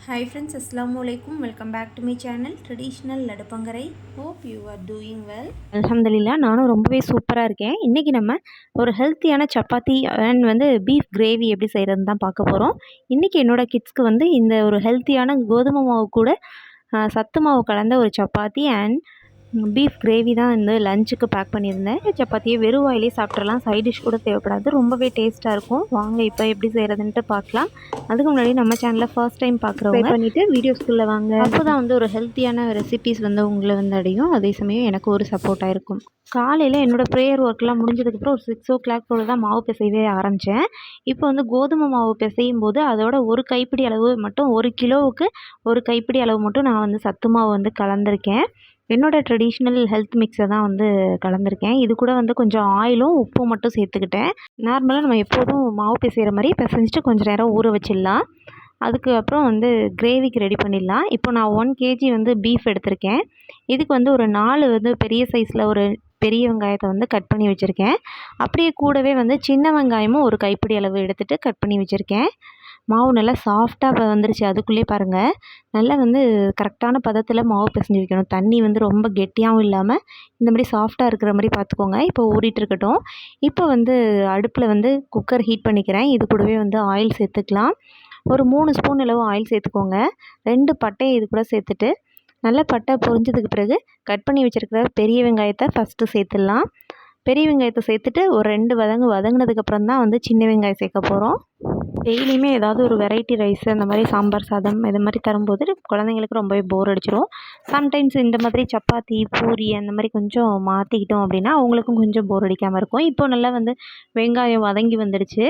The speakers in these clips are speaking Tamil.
Hi friends, Assalamualaikum. Welcome back to my channel Traditional Laduppangarai. Hope you are doing well. அல்ஹம்துலில்லா நானும் ரொம்பவே சூப்பராக இருக்கேன். இன்றைக்கி நம்ம ஒரு ஹெல்த்தியான சப்பாத்தி அண்ட் பீஃப் கிரேவி எப்படி செய்கிறதுன்னு தான் பார்க்க போகிறோம். இன்றைக்கி என்னோடய கிட்ஸ்க்கு இந்த ஒரு ஹெல்த்தியான கோதுமை மாவு கூட சத்து மாவு கலந்த ஒரு சப்பாத்தி அண்ட் பீஃப் கிரேவி தான் லஞ்சுக்கு பேக் பண்ணியிருந்தேன். சப்பாத்தியை வெறும் வாயிலே சாப்பிட்றலாம், சைட் டிஷ் கூட தேவைப்படாது. ரொம்பவே டேஸ்ட்டாக இருக்கும். வாங்க இப்போ எப்படி செய்கிறதுன்ட்டு பார்க்கலாம். அதுக்கு முன்னாடி நம்ம சேனலில் ஃபர்ஸ்ட் டைம் பார்க்குறவங்க பண்ணிவிட்டு வீடியோஸ்குள்ளே வாங்க. அப்போ தான் ஒரு ஹெல்த்தியான ரெசிபீஸ் உங்களை அடையும். அதே சமயம் எனக்கு ஒரு சப்போர்ட்டாக இருக்கும். காலையில் என்னோடய ப்ரேயர் ஒர்க்லாம் முடிஞ்சதுக்கப்புறம் ஒரு 6 o'clock போல் தான் மாவு பிசையவே ஆரம்பித்தேன். இப்போ கோதுமை மாவு பிசையும் போது அதோட ஒரு கைப்பிடி அளவு மட்டும், 1 கிலோவுக்கு ஒரு கைப்பிடி அளவு மட்டும் நான் சத்து மாவு கலந்துருக்கேன். என்னோடய ட்ரெடிஷ்னல் ஹெல்த் மிக்ஸை தான் கலந்துருக்கேன். இது கூட கொஞ்சம் ஆயிலும் உப்பும் மட்டும் சேர்த்துக்கிட்டேன். நார்மலாக நம்ம எப்போதும் மாவு பிசைகிற மாதிரி பிசைஞ்சிட்டு கொஞ்சம் நேரம் ஊற வச்சிடலாம். அதுக்கு அப்புறம் கிரேவிக்கு ரெடி பண்ணிடலாம். இப்போ நான் 1 kg பீஃப் எடுத்திருக்கேன். இதுக்கு ஒரு 4 பெரிய சைஸில் ஒரு பெரிய வெங்காயத்தை கட் பண்ணி வச்சுருக்கேன். அப்படியே கூடவே சின்ன வெங்காயமும் ஒரு கைப்பிடி அளவு எடுத்துகிட்டு கட் பண்ணி வச்சுருக்கேன். மாவு நல்லா சாஃப்டாக வந்துருச்சு. அதுக்குள்ளேயே பாருங்கள், நல்லா கரெக்டான பதத்தில் மாவு பிசைஞ்சு வைக்கணும். தண்ணி ரொம்ப கெட்டியாகவும் இல்லாமல் இந்த மாதிரி சாஃப்டாக இருக்கிற மாதிரி பார்த்துக்கோங்க. இப்போ ஓடிட்டுருக்கட்டும். இப்போ அடுப்பில் குக்கர் ஹீட் பண்ணிக்கிறேன். இது கூடவே ஆயில் சேர்த்துக்கலாம். ஒரு 3 ஸ்பூன் அளவு ஆயில் சேர்த்துக்கோங்க. 2 பட்டையை இது கூட சேர்த்துட்டு நல்லா பட்டை பொரிஞ்சதுக்கு பிறகு கட் பண்ணி வச்சுருக்கிற பெரிய வெங்காயத்தை ஃபஸ்ட்டு சேர்த்துடலாம். பெரிய வெங்காயத்தை சேர்த்துட்டு ஒரு 2 வதங்கினதுக்கப்புறம் தான் சின்ன வெங்காயம் சேர்க்க போகிறோம். டெய்லியுமே ஏதாவது ஒரு வெரைட்டி ரைஸ், அந்த மாதிரி சாம்பார் சாதம் இது மாதிரி தரும்போது குழந்தைங்களுக்கு ரொம்பவே போர் அடிச்சிடும். சம்டைம்ஸ் இந்த மாதிரி சப்பாத்தி, பூரி அந்த மாதிரி கொஞ்சம் மாற்றிக்கிட்டோம் அப்படின்னா அவங்களுக்கும் கொஞ்சம் போர் அடிக்காமல் இருக்கும். இப்போ நல்லா வெங்காயம் வதங்கி வந்துடுச்சு.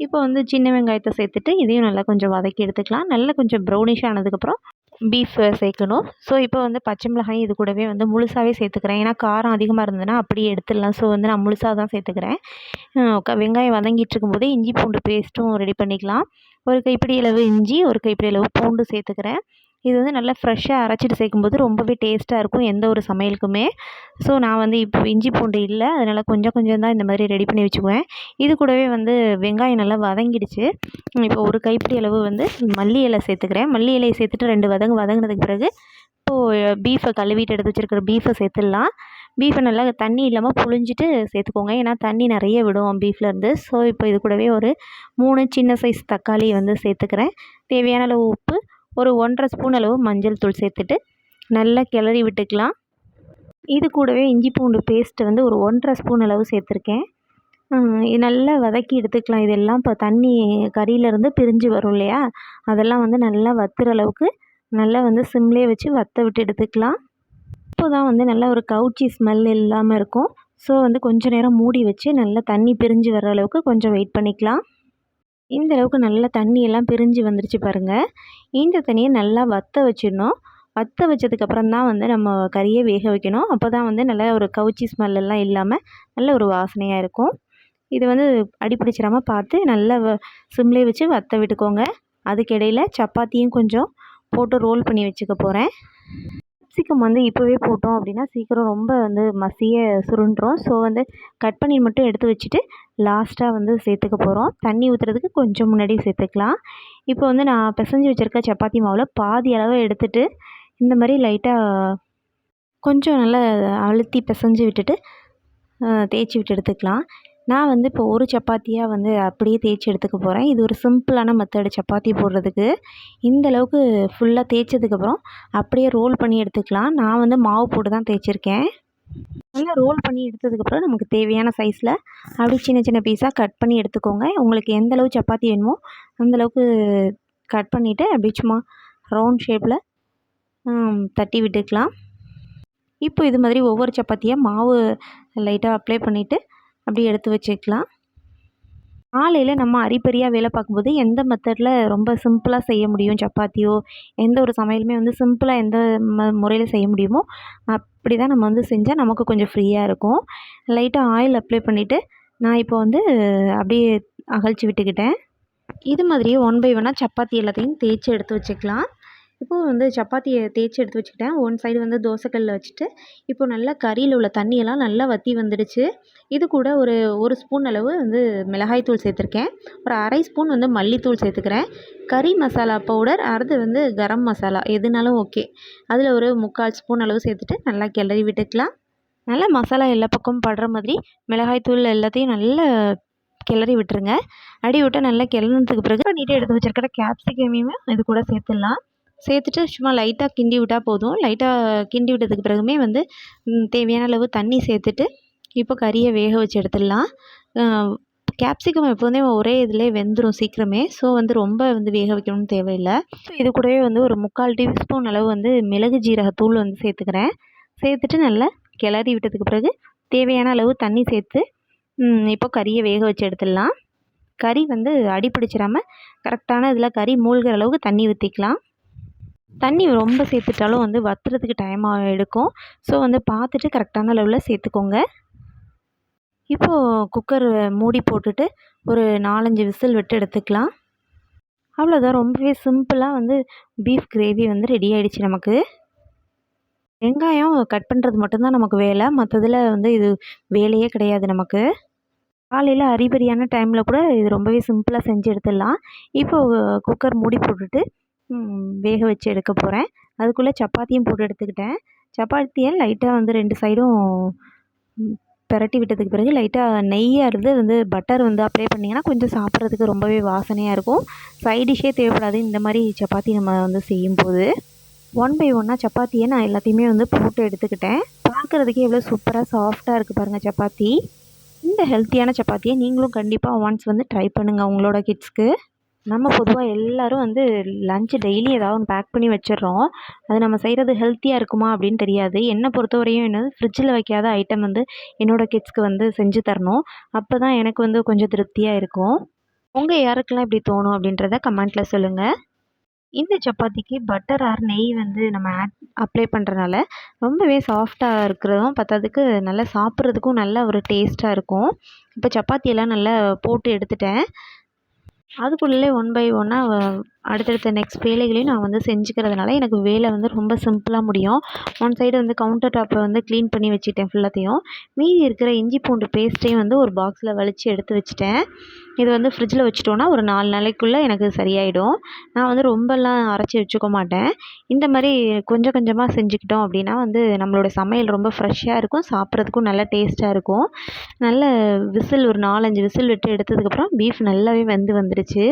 இப்போ சின்ன வெங்காயத்தை சேர்த்துட்டு இதையும் நல்லா கொஞ்சம் வதக்கி எடுத்துக்கலாம். நல்லா கொஞ்சம் ப்ரௌனிஷ் ஆனதுக்கப்புறம் பீஃப் சேர்க்கணும். ஸோ இப்போ பச்சை மிளகாய் இது கூடவே முழுசாகவே சேர்த்துக்கிறேன். ஏன்னா காரம் அதிகமாக இருந்ததுன்னா அப்படியே எடுத்துடலாம். ஸோ நான் முழுசாக தான் சேர்த்துக்கிறேன். வெங்காயம் வதங்கிட்டு இருக்கும்போதே இஞ்சி பூண்டு பேஸ்ட்டும் ரெடி பண்ணிக்கலாம். ஒரு கைப்பிடி அளவு இஞ்சி, ஒரு கைப்பிடி அளவு பூண்டு சேர்த்துக்கிறேன். இது நல்லா ஃப்ரெஷ்ஷாக அரைச்சிட்டு சேர்க்கும்போது ரொம்பவே டேஸ்ட்டாக இருக்கும் எந்த ஒரு சமையலுக்குமே. ஸோ நான் இப்போ இஞ்சி பூண்டு இல்லை, அதனால் கொஞ்சம் கொஞ்சம் தான் இந்த மாதிரி ரெடி பண்ணி வச்சுக்குவேன். இது கூடவே வெங்காயம் நல்லா வதங்கிடுச்சு. இப்போ ஒரு கைப்பிடி அளவு மல்லி இலை சேர்த்துக்கிறேன். மல்லி இலையை சேர்த்துட்டு 2 வதங்கினதுக்கு பிறகு இப்போது பீஃபை கழுவிட்டு எடுத்து வச்சுருக்கிற பீஃபை சேர்த்துடலாம். பீஃபை நல்லா தண்ணி இல்லாமல் புழிஞ்சிட்டு சேர்த்துக்கோங்க. ஏன்னா தண்ணி நிறைய விடும் பீஃப்லேருந்து. ஸோ இப்போ இது கூடவே ஒரு 3 சின்ன சைஸ் தக்காளி சேர்த்துக்கிறேன். தேவையான அளவு உப்பு, ஒரு 1½ ஸ்பூன் அளவு மஞ்சள் தூள் சேர்த்துட்டு நல்லா கிளறி விட்டுக்கலாம். இது கூடவே இஞ்சி பூண்டு பேஸ்ட்டு ஒரு 1½ ஸ்பூன் அளவு சேர்த்துருக்கேன். நல்லா வதக்கி எடுத்துக்கலாம். இதெல்லாம் இப்போ தண்ணி கறியிலேருந்து பிரிஞ்சு வரும் இல்லையா, அதெல்லாம் நல்லா வத்துற அளவுக்கு நல்லா சிம்லேயே வச்சு வற்ற விட்டு எடுத்துக்கலாம். இப்போ தான் நல்லா ஒரு கவுச்சி ஸ்மெல் இல்லாமல் இருக்கும். ஸோ கொஞ்சம் நேரம் மூடி வச்சு நல்லா தண்ணி பிரிஞ்சு வர அளவுக்கு கொஞ்சம் வெயிட் பண்ணிக்கலாம். இந்த அளவுக்கு நல்லா தண்ணியெல்லாம் பிரிஞ்சு வந்துருச்சு பாருங்கள். இந்த தண்ணியை நல்லா வற்ற வச்சிடணும். வற்ற வச்சதுக்கப்புறம் தான் நம்ம கறியை வேக வைக்கணும். அப்போ தான் நல்லா ஒரு கவுச்சி ஸ்மெல்லாம் இல்லாமல் நல்ல ஒரு வாசனையாக இருக்கும். இது அடிப்பிடிச்சிடாமல் பார்த்து நல்லா சிம்லேயே வச்சு வற்ற விட்டுக்கோங்க. அதுக்கிடையில் சப்பாத்தியும் கொஞ்சம் போட்டு ரோல் பண்ணி வச்சுக்க போகிறேன். கேப்சிகம் இப்போவே போட்டோம் அப்படின்னா சீக்கிரம் ரொம்ப மசிய சுருண்டுரும். ஸோ கட் பண்ணி மட்டும் எடுத்து வச்சுட்டு லாஸ்ட்டாக சேர்த்துக்க போகிறோம். தண்ணி ஊற்றுறதுக்கு கொஞ்சம் முன்னாடி சேர்த்துக்கலாம். இப்போ நான் பிசைஞ்சு வச்சுருக்க சப்பாத்தி மாவில் பாதி அளவு எடுத்துகிட்டு இந்த மாதிரி லைட்டாக கொஞ்சம் நல்லா அழுத்தி பிசைஞ்சு விட்டுட்டு தேய்ச்சி விட்டு எடுத்துக்கலாம். நான் இப்போ ஒரு சப்பாத்தியாக அப்படியே தேய்ச்சி எடுத்துக்க போகிறேன். இது ஒரு சிம்பிளான மெத்தடு சப்பாத்தி போடுறதுக்கு. இந்த அளவுக்கு ஃபுல்லாக தேய்ச்சதுக்கப்புறம் அப்படியே ரோல் பண்ணி எடுத்துக்கலாம். நான் மாவு போட்டு தான் தேய்ச்சிருக்கேன். நல்லா ரோல் பண்ணி எடுத்ததுக்கப்புறம் நமக்கு தேவையான சைஸில் அப்படியே சின்ன சின்ன பீஸாக கட் பண்ணி எடுத்துக்கோங்க. உங்களுக்கு எந்தளவு சப்பாத்தி வேணுமோ அந்தளவுக்கு கட் பண்ணிவிட்டு அப்படி சும்மா ரவுண்ட் ஷேப்பில் தட்டி விட்டுக்கலாம். இப்போ இது மாதிரி ஒவ்வொரு சப்பாத்தியாக மாவு லைட்டாக அப்ளை பண்ணிவிட்டு அப்படியே எடுத்து வச்சுக்கலாம். காலையில் நம்ம அரிபரியாக வேலை பார்க்கும்போது எந்த மெத்தடில் ரொம்ப சிம்பிளாக செய்ய முடியும் சப்பாத்தியோ, எந்த ஒரு சமையலுமே சிம்பிளாக எந்த முறையில் செய்ய முடியுமோ அப்படி தான் நம்ம செஞ்சால் நமக்கு கொஞ்சம் ஃப்ரீயாக இருக்கும். லைட்டாக ஆயில் அப்ளை பண்ணிவிட்டு நான் இப்போ அப்படியே அகழ்ச்சி விட்டுக்கிட்டேன். இது மாதிரியே 1 by 1 சப்பாத்தி எல்லாத்தையும் தேய்ச்சி எடுத்து வச்சுக்கலாம். இப்போது வந்து சப்பாத்தியை தேய்ச்சி எடுத்து வச்சுக்கிட்டேன். ஒன் சைடு வந்து தோசைக்கல்லில் வச்சுட்டு, இப்போது நல்லா கறியில் உள்ள தண்ணியெல்லாம் நல்லா வற்றி வந்துடுச்சு. இது கூட ஒரு ஸ்பூன் அளவு வந்து மிளகாய் தூள் சேர்த்துருக்கேன். ஒரு அரை ஸ்பூன் வந்து மல்லித்தூள் சேர்த்துக்கிறேன். கறி மசாலா பவுடர், அடுத்து வந்து கரம் மசாலா எதுனாலும் ஓகே. அதில் ஒரு 3/4 ஸ்பூன் அளவு சேர்த்துட்டு நல்லா கிளறி விட்டுக்கலாம். நல்லா மசாலா எல்லா பக்கமும் படுற மாதிரி மிளகாய் தூள் எல்லாத்தையும் நல்லா கிளறி விட்டுருங்க. அடி விட்டு நல்லா கிளறினதுக்கு பிறகு பண்ணிட்டு எடுத்து வச்சுருக்கிற கேப்சிகமையுமே இது கூட சேர்த்துடலாம். சேர்த்துட்டு சும்மா லைட்டாக கிண்டி விட்டால் போதும். லைட்டாக கிண்டி விட்டதுக்கு பிறகுமே வந்து தேவையான அளவு தண்ணி சேர்த்துட்டு இப்போ கறியை வேக வச்சு எடுத்துடலாம். கேப்சிகம் எப்போதுமே ஒரே இதிலே வெந்துடும் சீக்கிரமே. ஸோ வந்து ரொம்ப வந்து வேக வைக்கணும்னு தேவையில்லை. இது கூடவே வந்து ஒரு 3/4 டீஸ்பூன் அளவு வந்து மிளகு ஜீரகத்தூள் வந்து சேர்த்துக்கிறேன். சேர்த்துட்டு நல்லா கிளறி விட்டதுக்கு பிறகு தேவையான அளவு தண்ணி சேர்த்து இப்போ கறியை வேக வச்சு எடுத்துடலாம். கறி வந்து அடி பிடிச்சிடாம கரெக்டான இதில் கறி மூழ்கிற அளவுக்கு தண்ணி ஊற்றிக்கலாம். தண்ணி ரொம்ப சேர்த்துட்டாலும் வந்து வற்றுறதுக்கு டைம் எடுக்கும். ஸோ வந்து பார்த்துட்டு கரெக்டான அளவில் சேர்த்துக்கோங்க. இப்போது குக்கர் மூடி போட்டுட்டு ஒரு 4-5 விசில் விட்டு எடுத்துக்கலாம். அவ்வளோதான், ரொம்பவே சிம்பிளாக வந்து பீஃப் கிரேவி வந்து ரெடி ஆகிடுச்சு நமக்கு. வெங்காயம் கட் பண்ணுறது மட்டும்தான் நமக்கு வேலை. மற்றதில் வந்து இது வேலையே கிடையாது நமக்கு. காலையில் அறிபறியான டைமில் கூட இது ரொம்பவே சிம்பிளாக செஞ்சு எடுத்துடலாம். இப்போது குக்கர் மூடி போட்டுட்டு வேக வச்சு எடுக்க போகிறேன். அதுக்குள்ளே சப்பாத்தியும் போட்டு எடுத்துக்கிட்டேன். சப்பாத்தியை லைட்டாக வந்து 2 சைடும் பிரட்டி விட்டதுக்கு பிறகு லைட்டாக நெய்யாக இருந்து வந்து பட்டர் வந்து அப்ளை பண்ணிங்கன்னா கொஞ்சம் சாப்பிட்றதுக்கு ரொம்பவே வாசனையாக இருக்கும். சைட் டிஷ்ஷே தேவைப்படாது இந்த மாதிரி சப்பாத்தி நம்ம வந்து செய்யும்போது. 1 பை 1 சப்பாத்தியை நான் எல்லாத்தையுமே வந்து போட்டு எடுத்துக்கிட்டேன். பார்க்குறதுக்கே எவ்வளோ சூப்பராக சாஃப்டாக இருக்குது பாருங்கள் சப்பாத்தி. இந்த ஹெல்த்தியான சப்பாத்தியை நீங்களும் கண்டிப்பாக ஒன்ஸ் வந்து ட்ரை பண்ணுங்கள் உங்களோட கிட்ஸ்க்கு. நம்ம பொதுவாக எல்லோரும் வந்து லஞ்சு டெய்லி ஏதாவது ஒன்று பேக் பண்ணி வச்சிடுறோம். அது நம்ம செய்கிறது ஹெல்த்தியாக இருக்குமா அப்படின்னு தெரியாது. என்னை பொறுத்தவரையும் என்னது ஃப்ரிட்ஜில் வைக்காத ஐட்டம் வந்து என்னோடய கிட்ஸ்க்கு வந்து செஞ்சு தரணும். அப்போ தான் எனக்கு வந்து கொஞ்சம் திருப்தியாக இருக்கும். உங்கள் யாருக்கெல்லாம் இப்படி தோணும் அப்படின்றத கமெண்ட்டில் சொல்லுங்கள். இந்த சப்பாத்திக்கு பட்டர் ஆர் நெய் வந்து நம்ம அப்ளை பண்ணுறனால ரொம்பவே சாஃப்டாக இருக்கிறதும் பத்தாததுக்கு நல்லா சாப்பிட்றதுக்கும் நல்ல ஒரு டேஸ்ட்டாக இருக்கும். இப்போ சப்பாத்தியெல்லாம் நல்லா போட்டு எடுத்துட்டேன். அதுக்குள்ளே 1 பை 1 அடுத்தடுத்த நெக்ஸ்ட் வேலைகளையும் நான் வந்து செஞ்சுக்கிறதுனால எனக்கு வேலை வந்து ரொம்ப சிம்பிளாக முடியும். ஒன் சைடு வந்து கவுண்டர் டாப்பை வந்து க்ளீன் பண்ணி வச்சுட்டேன் ஃபுல்லாத்தையும். மீதி இருக்கிற இஞ்சி பூண்டு பேஸ்ட்டையும் வந்து ஒரு பாக்ஸில் வலித்து எடுத்து வச்சுட்டேன். இது வந்து ஃப்ரிட்ஜில் வச்சுட்டோன்னா ஒரு 4 நாளைக்குள்ளே எனக்கு சரியாயிடும். நான் வந்து ரொம்பலாம் அரைச்சி வச்சுக்க மாட்டேன். இந்த மாதிரி கொஞ்சம் கொஞ்சமாக செஞ்சுக்கிட்டோம் அப்படின்னா வந்து நம்மளோட சமையல் ரொம்ப ஃப்ரெஷ்ஷாக இருக்கும். சாப்பிட்றதுக்கும் நல்லா டேஸ்ட்டாக இருக்கும். நல்ல விசில் ஒரு 4-5 விசில் விட்டு எடுத்ததுக்கப்புறம் பீஃப் நல்லாவே வெந்து வந்துடுச்சு.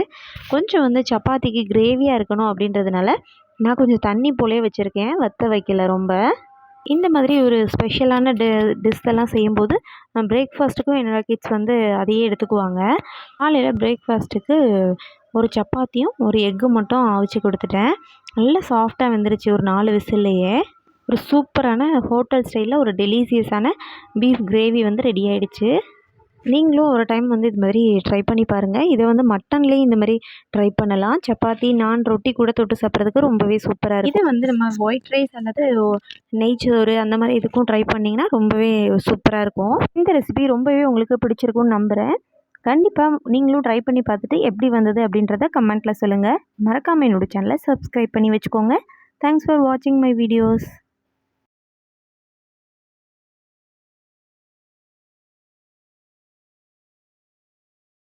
கொஞ்சம் வந்து சப்பாத்திக்கு கிரேவியாக இருக்கணும் அப்படின்றதுனால நான் கொஞ்சம் தண்ணி போலே வச்சுருக்கேன், வற்ற வைக்கல ரொம்ப. இந்த மாதிரி ஒரு ஸ்பெஷலான டிஷ்ஷெல்லாம் செய்யும்போது பிரேக்ஃபாஸ்ட்டுக்கும் என்னோடய கிட்ஸ் வந்து அதையே எடுத்துக்குவாங்க. காலையில் பிரேக்ஃபாஸ்ட்டுக்கு ஒரு சப்பாத்தியும் ஒரு எக்கு மட்டும் அவிச்சு கொடுத்துட்டேன். நல்லா சாஃப்டாக வெந்துருச்சு ஒரு 4 விசில்லையே. ஒரு சூப்பரான ஹோட்டல் ஸ்டைலில் ஒரு டெலிசியஸான பீஃப் கிரேவி வந்து ரெடி ஆகிடுச்சு. நீங்களும் ஒரு டைம் வந்து இது மாதிரி ட்ரை பண்ணி பாருங்கள். இதை வந்து மட்டன்லேயும் இந்த மாதிரி ட்ரை பண்ணலாம். சப்பாத்தி, நான், ரொட்டி கூட தொட்டு சாப்பிட்றதுக்கு ரொம்பவே சூப்பராக இருக்கும். இதை வந்து நம்ம ஒயிட் ரைஸ் அல்லது நெய்ச்சோறு அந்த மாதிரி இதுக்கும் ட்ரை பண்ணிங்கன்னா ரொம்பவே சூப்பராக இருக்கும். இந்த ரெசிபி ரொம்பவே உங்களுக்கு பிடிச்சிருக்கும்னு நம்புகிறேன். கண்டிப்பாக நீங்களும் ட்ரை பண்ணி பார்த்துட்டு எப்படி வந்தது அப்படின்றத கமெண்ட்டில் சொல்லுங்கள். மறக்காமல் என்னோடய சேனலை சப்ஸ்கிரைப் பண்ணி வச்சுக்கோங்க. தேங்க்ஸ் ஃபார் வாட்சிங் மை வீடியோஸ்.